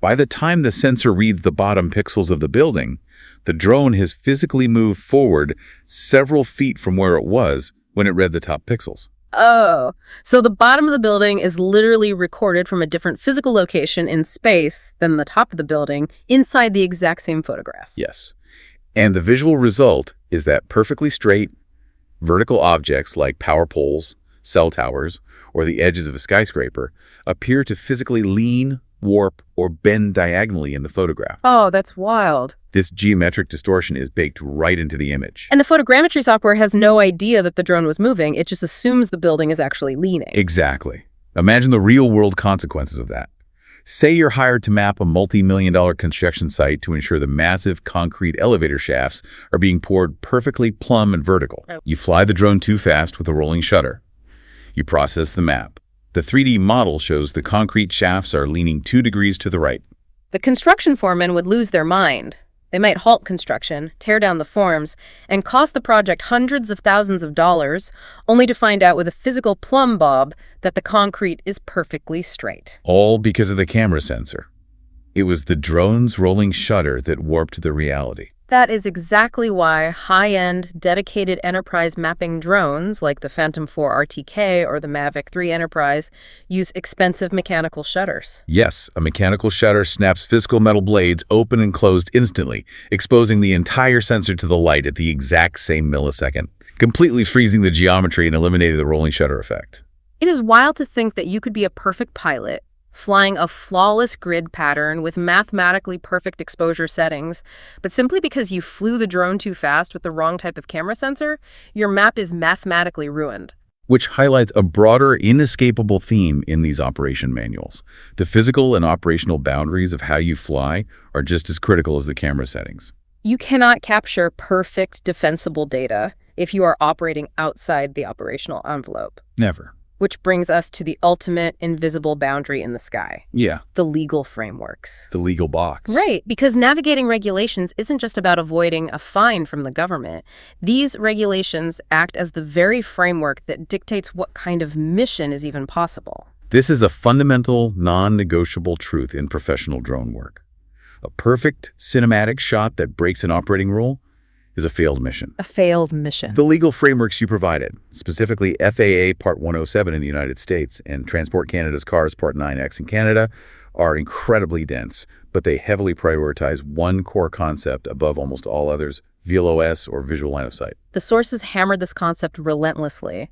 by the time the sensor reads the bottom pixels of the building, the drone has physically moved forward several feet from where it was when it read the top pixels. Oh, so the bottom of the building is literally recorded from a different physical location in space than the top of the building inside the exact same photograph. Yes. And the visual result is that perfectly straight, vertical objects like power poles, cell towers, or the edges of a skyscraper appear to physically lean, warp, or bend diagonally in the photograph. Oh, that's wild. This geometric distortion is baked right into the image. And the photogrammetry software has no idea that the drone was moving. It just assumes the building is actually leaning. Exactly. Imagine the real-world consequences of that. Say you're hired to map a multi-million-dollar construction site to ensure the massive concrete elevator shafts are being poured perfectly plumb and vertical. You fly the drone too fast with a rolling shutter. You process the map. The 3D model shows the concrete shafts are leaning 2 degrees to the right. The construction foreman would lose their mind. They might halt construction, tear down the forms, and cost the project hundreds of thousands of dollars, only to find out with a physical plumb bob that the concrete is perfectly straight. All because of the camera sensor. It was the drone's rolling shutter that warped the reality. That is exactly why high-end, dedicated enterprise mapping drones like the Phantom 4 RTK or the Mavic 3 Enterprise use expensive mechanical shutters. Yes, a mechanical shutter snaps physical metal blades open and closed instantly, exposing the entire sensor to the light at the exact same millisecond, completely freezing the geometry and eliminating the rolling shutter effect. It is wild to think that you could be a perfect pilot, flying a flawless grid pattern with mathematically perfect exposure settings, but simply because you flew the drone too fast with the wrong type of camera sensor, your map is mathematically ruined. Which highlights a broader, inescapable theme in these operation manuals. The physical and operational boundaries of how you fly are just as critical as the camera settings. You cannot capture perfect, defensible data if you are operating outside the operational envelope. Never. Which brings us to the ultimate invisible boundary in the sky. Yeah. The legal frameworks. The legal box. Right, because navigating regulations isn't just about avoiding a fine from the government. These regulations act as the very framework that dictates what kind of mission is even possible. This is a fundamental, non-negotiable truth in professional drone work. A perfect cinematic shot that breaks an operating rule is a failed mission. A failed mission. The legal frameworks you provided, specifically FAA Part 107 in the United States and Transport Canada's CARS Part 9X in Canada, are incredibly dense, but they heavily prioritize one core concept above almost all others, VLOS or visual line of sight. The sources hammered this concept relentlessly.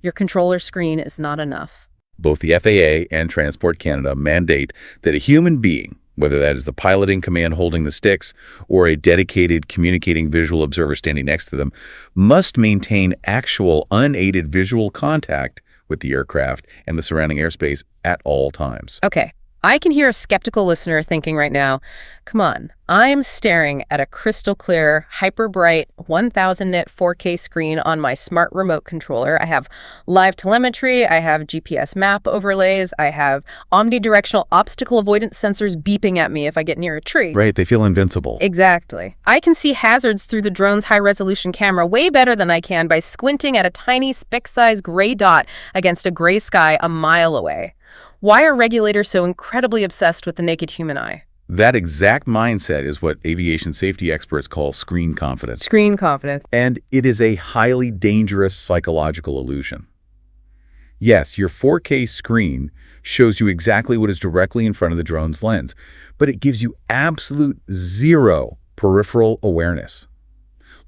Your controller screen is not enough. Both the FAA and Transport Canada mandate that a human being, whether that is the pilot in command holding the sticks or a dedicated communicating visual observer standing next to them, must maintain actual unaided visual contact with the aircraft and the surrounding airspace at all times. Okay, I can hear a skeptical listener thinking right now, come on, I'm staring at a crystal clear, hyper bright 1000 nit 4K screen on my smart remote controller. I have live telemetry, I have GPS map overlays, I have omnidirectional obstacle avoidance sensors beeping at me if I get near a tree. Right, they feel invincible. Exactly. I can see hazards through the drone's high-resolution camera way better than I can by squinting at a tiny speck-sized gray dot against a gray sky a mile away. Why are regulators so incredibly obsessed with the naked human eye? That exact mindset is what aviation safety experts call screen confidence. Screen confidence. And it is a highly dangerous psychological illusion. Yes, your 4K screen shows you exactly what is directly in front of the drone's lens, but it gives you absolute zero peripheral awareness.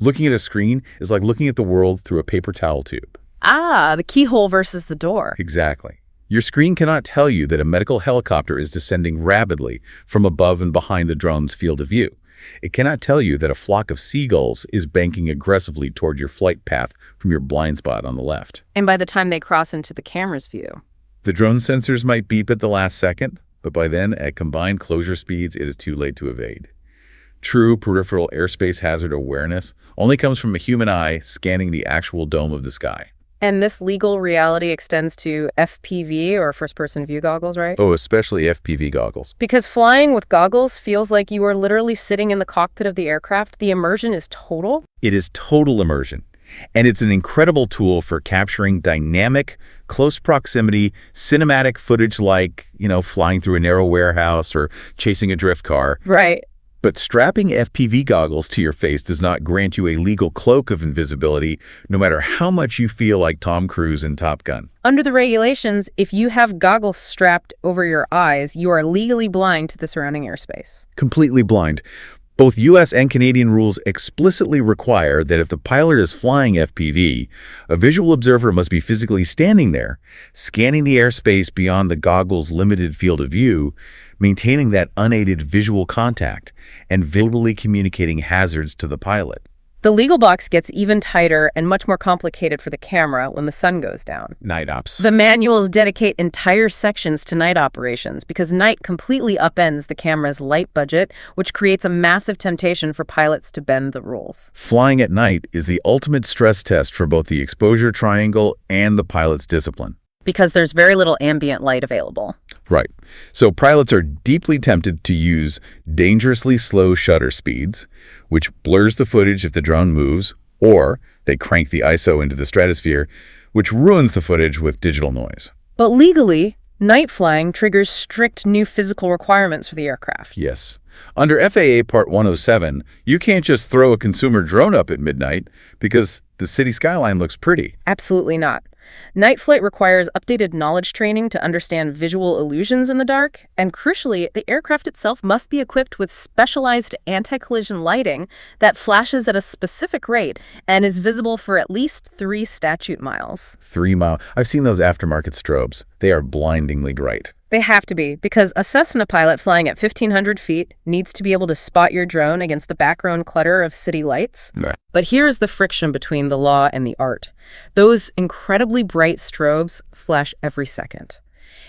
Looking at a screen is like looking at the world through a paper towel tube. Ah, the keyhole versus the door. Exactly. Your screen cannot tell you that a medical helicopter is descending rapidly from above and behind the drone's field of view. It cannot tell you that a flock of seagulls is banking aggressively toward your flight path from your blind spot on the left. And by the time they cross into the camera's view. The drone sensors might beep at the last second, but by then, at combined closure speeds, it is too late to evade. True peripheral airspace hazard awareness only comes from a human eye scanning the actual dome of the sky. And this legal reality extends to FPV, or first-person view goggles, right? Oh, especially FPV goggles. Because flying with goggles feels like you are literally sitting in the cockpit of the aircraft. The immersion is total. It is total immersion. And it's an incredible tool for capturing dynamic, close proximity, cinematic footage like, flying through a narrow warehouse or chasing a drift car. Right. But strapping FPV goggles to your face does not grant you a legal cloak of invisibility, no matter how much you feel like Tom Cruise in Top Gun. Under the regulations, if you have goggles strapped over your eyes, you are legally blind to the surrounding airspace. Completely blind. Both U.S. and Canadian rules explicitly require that if the pilot is flying FPV, a visual observer must be physically standing there, scanning the airspace beyond the goggle's limited field of view, maintaining that unaided visual contact, and visually communicating hazards to the pilot. The legal box gets even tighter and much more complicated for the camera when the sun goes down. Night ops. The manuals dedicate entire sections to night operations because night completely upends the camera's light budget, which creates a massive temptation for pilots to bend the rules. Flying at night is the ultimate stress test for both the exposure triangle and the pilot's discipline. Because there's very little ambient light available. Right. So pilots are deeply tempted to use dangerously slow shutter speeds, which blurs the footage if the drone moves, or they crank the ISO into the stratosphere, which ruins the footage with digital noise. But legally, night flying triggers strict new physical requirements for the aircraft. Yes. Under FAA Part 107, you can't just throw a consumer drone up at midnight because the city skyline looks pretty. Absolutely not. Night flight requires updated knowledge training to understand visual illusions in the dark, and crucially, the aircraft itself must be equipped with specialized anti-collision lighting that flashes at a specific rate and is visible for at least 3 statute miles. 3 mile. I've seen those aftermarket strobes. They are blindingly bright. They have to be, because a Cessna pilot flying at 1,500 feet needs to be able to spot your drone against the background clutter of city lights. Right. But here's the friction between the law and the art. Those incredibly bright strobes flash every second.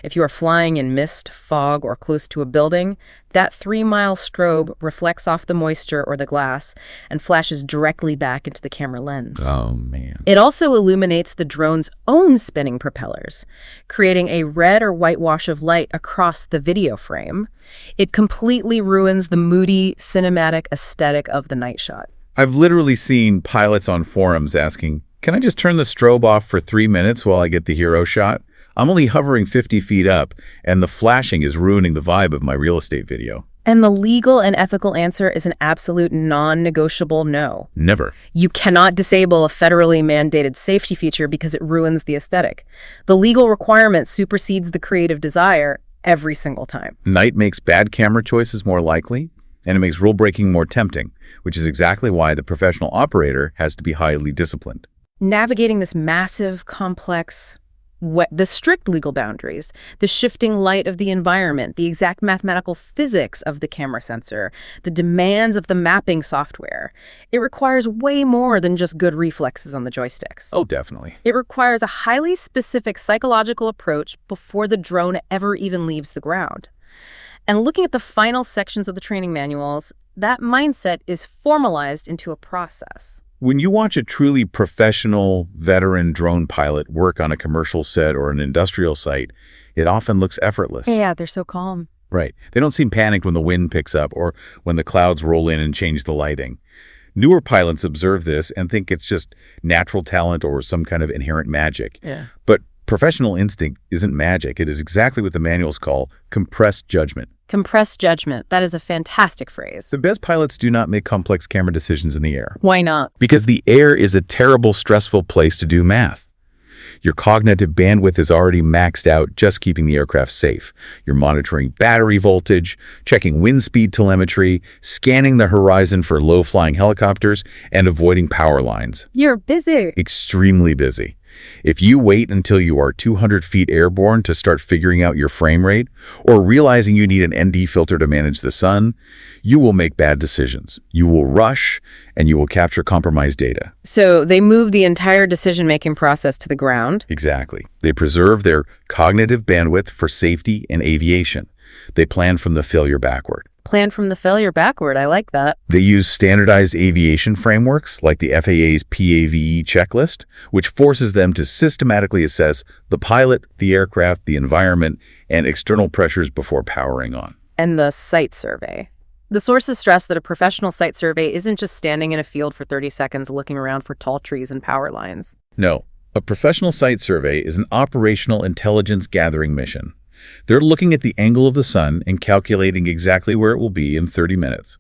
If you are flying in mist, fog, or close to a building, that 3-mile strobe reflects off the moisture or the glass and flashes directly back into the camera lens. Oh, man. It also illuminates the drone's own spinning propellers, creating a red or white wash of light across the video frame. It completely ruins the moody, cinematic aesthetic of the night shot. I've literally seen pilots on forums asking, can I just turn the strobe off for 3 minutes while I get the hero shot? I'm only hovering 50 feet up, and the flashing is ruining the vibe of my real estate video. And the legal and ethical answer is an absolute non-negotiable no. Never. You cannot disable a federally mandated safety feature because it ruins the aesthetic. The legal requirement supersedes the creative desire every single time. Night makes bad camera choices more likely, and it makes rule-breaking more tempting, which is exactly why the professional operator has to be highly disciplined. Navigating this massive, complex, the strict legal boundaries, the shifting light of the environment, the exact mathematical physics of the camera sensor, the demands of the mapping software. It requires way more than just good reflexes on the joysticks. Oh, definitely. It requires a highly specific psychological approach before the drone ever even leaves the ground. And looking at the final sections of the training manuals, that mindset is formalized into a process. When you watch a truly professional, veteran drone pilot work on a commercial set or an industrial site, it often looks effortless. Yeah, they're so calm. Right. They don't seem panicked when the wind picks up or when the clouds roll in and change the lighting. Newer pilots observe this and think it's just natural talent or some kind of inherent magic. Yeah. But professional instinct isn't magic. It is exactly what the manuals call compressed judgment. Compressed judgment. That is a fantastic phrase. The best pilots do not make complex camera decisions in the air. Why not? Because the air is a terrible, stressful place to do math. Your cognitive bandwidth is already maxed out just keeping the aircraft safe. You're monitoring battery voltage, checking wind speed telemetry, scanning the horizon for low-flying helicopters, and avoiding power lines. You're busy. Extremely busy. If you wait until you are 200 feet airborne to start figuring out your frame rate, or realizing you need an ND filter to manage the sun, you will make bad decisions. You will rush, and you will capture compromised data. So they move the entire decision-making process to the ground? Exactly. They preserve their cognitive bandwidth for safety and aviation. They plan from the failure backward. Plan from the failure backward. I like that. They use standardized aviation frameworks like the FAA's PAVE checklist, which forces them to systematically assess the pilot, the aircraft, the environment, and external pressures before powering on. And the site survey. The sources stress that a professional site survey isn't just standing in a field for 30 seconds looking around for tall trees and power lines. No, a professional site survey is an operational intelligence gathering mission. They're looking at the angle of the sun and calculating exactly where it will be in 30 minutes.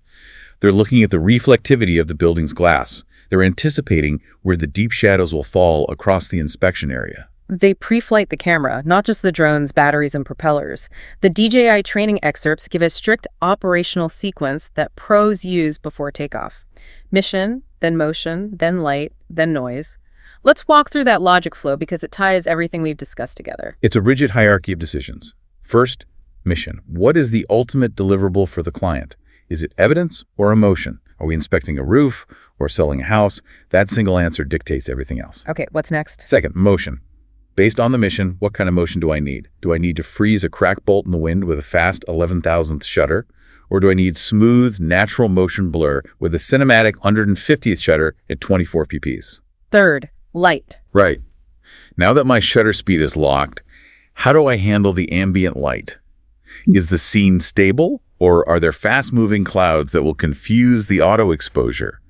They're looking at the reflectivity of the building's glass. They're anticipating where the deep shadows will fall across the inspection area. They pre-flight the camera, not just the drone's batteries and propellers. The DJI training excerpts give a strict operational sequence that pros use before takeoff. Mission, then motion, then light, then noise. Let's walk through that logic flow because it ties everything we've discussed together. It's a rigid hierarchy of decisions. First, mission. What is the ultimate deliverable for the client? Is it evidence or emotion? Are we inspecting a roof or selling a house? That single answer dictates everything else. Okay, what's next? Second, motion. Based on the mission, what kind of motion do I need? Do I need to freeze a crack bolt in the wind with a fast 11,000th shutter? Or do I need smooth, natural motion blur with a cinematic 150th shutter at 24 pps? Third, light. Right. Now that my shutter speed is locked, how do I handle the ambient light? Is the scene stable, or are there fast-moving clouds that will confuse the auto exposure?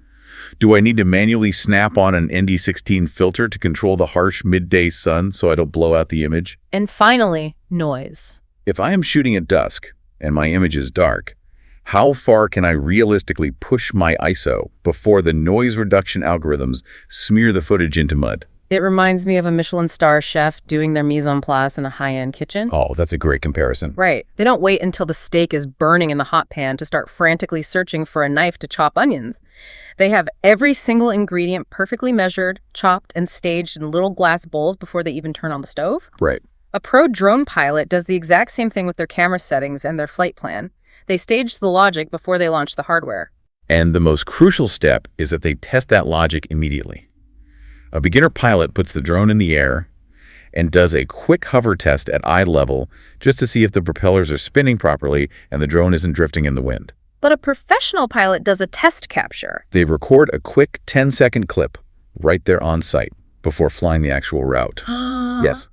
Do I need to manually snap on an ND16 filter to control the harsh midday sun so I don't blow out the image? And finally, noise. If I am shooting at dusk and my image is dark, how far can I realistically push my ISO before the noise reduction algorithms smear the footage into mud? It reminds me of a Michelin star chef doing their mise en place in a high-end kitchen. Oh, that's a great comparison. Right. They don't wait until the steak is burning in the hot pan to start frantically searching for a knife to chop onions. They have every single ingredient perfectly measured, chopped, and staged in little glass bowls before they even turn on the stove. Right. A pro drone pilot does the exact same thing with their camera settings and their flight plan. They stage the logic before they launch the hardware. And the most crucial step is that they test that logic immediately. A beginner pilot puts the drone in the air and does a quick hover test at eye level just to see if the propellers are spinning properly and the drone isn't drifting in the wind. But a professional pilot does a test capture. They record a quick 10-second clip right there on site before flying the actual route. Yes.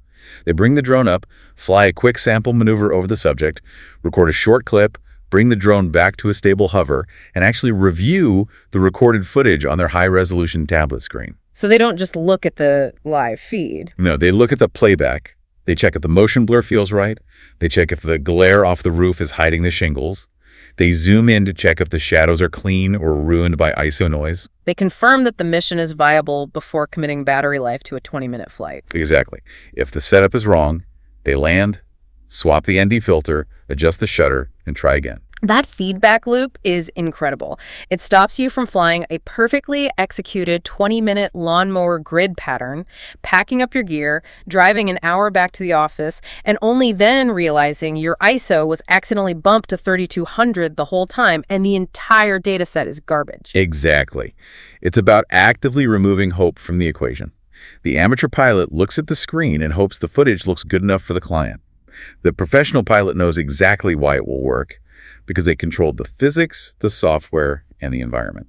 They bring the drone up, fly a quick sample maneuver over the subject, record a short clip, bring the drone back to a stable hover, and actually review the recorded footage on their high-resolution tablet screen. So they don't just look at the live feed. No, they look at the playback. They check if the motion blur feels right. They check if the glare off the roof is hiding the shingles. They zoom in to check if the shadows are clean or ruined by ISO noise. They confirm that the mission is viable before committing battery life to a 20-minute flight. Exactly. If the setup is wrong, they land, swap the ND filter, adjust the shutter, and try again. That feedback loop is incredible. It stops you from flying a perfectly executed 20-minute lawnmower grid pattern, packing up your gear, driving an hour back to the office, and only then realizing your ISO was accidentally bumped to 3200 the whole time, and the entire data set is garbage. Exactly. It's about actively removing hope from the equation. The amateur pilot looks at the screen and hopes the footage looks good enough for the client. The professional pilot knows exactly why it will work, because they controlled the physics, the software, and the environment.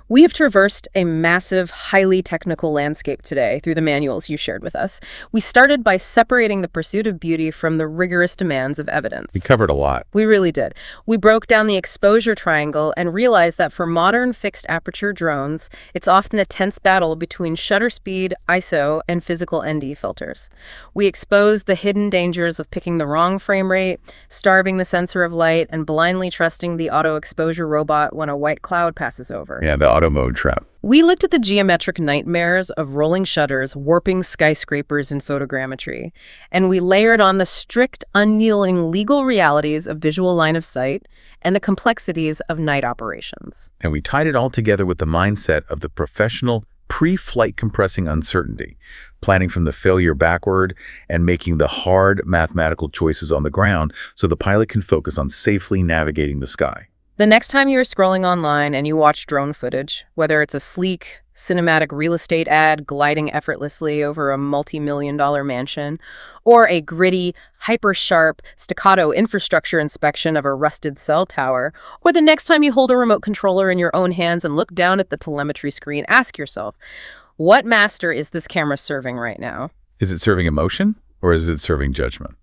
We have traversed a massive, highly technical landscape today through the manuals you shared with us. We started by separating the pursuit of beauty from the rigorous demands of evidence. We covered a lot. We really did. We broke down the exposure triangle and realized that for modern fixed aperture drones, it's often a tense battle between shutter speed, ISO, and physical ND filters. We exposed the hidden dangers of picking the wrong frame rate, starving the sensor of light, and blindly trusting the auto exposure robot when a white cloud passes over. Yeah, the auto mode trap. We looked at the geometric nightmares of rolling shutters, warping skyscrapers in photogrammetry, and we layered on the strict, unyielding legal realities of visual line of sight and the complexities of night operations. And we tied it all together with the mindset of the professional pre-flight compressing uncertainty, planning from the failure backward and making the hard mathematical choices on the ground so the pilot can focus on safely navigating the sky. The next time you're scrolling online and you watch drone footage, whether it's a sleek, cinematic real estate ad gliding effortlessly over a multi-million-dollar mansion, or a gritty, hyper-sharp, staccato infrastructure inspection of a rusted cell tower, or the next time you hold a remote controller in your own hands and look down at the telemetry screen, ask yourself, what master is this camera serving right now? Is it serving emotion, or is it serving judgment?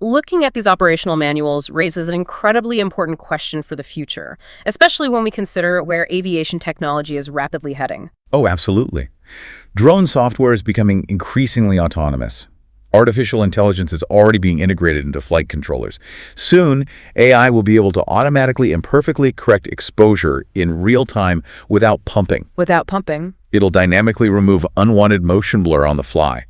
Looking at these operational manuals raises an incredibly important question for the future, especially when we consider where aviation technology is rapidly heading. Oh, absolutely. Drone software is becoming increasingly autonomous. Artificial intelligence is already being integrated into flight controllers. Soon, AI will be able to automatically and perfectly correct exposure in real time without pumping. Without pumping? It'll dynamically remove unwanted motion blur on the fly.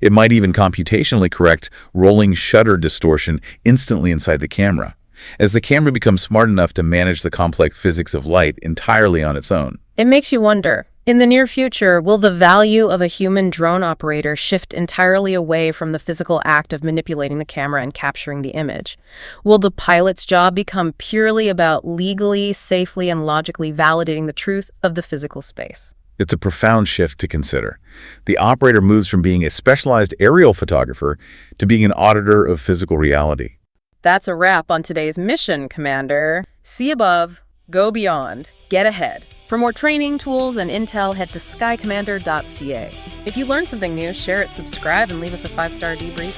It might even computationally correct rolling shutter distortion instantly inside the camera, as the camera becomes smart enough to manage the complex physics of light entirely on its own. It makes you wonder, In the near future, will the value of a human drone operator shift entirely away from the physical act of manipulating the camera and capturing the image? Will the pilot's job become purely about legally, safely, and logically validating the truth of the physical space? It's a profound shift to consider. The operator moves from being a specialized aerial photographer to being an auditor of physical reality. That's a wrap on today's mission, Commander. See above, go beyond, get ahead. For more training, tools, and intel, head to skycommander.ca. If you learned something new, share it, subscribe, and leave us a 5-star debrief.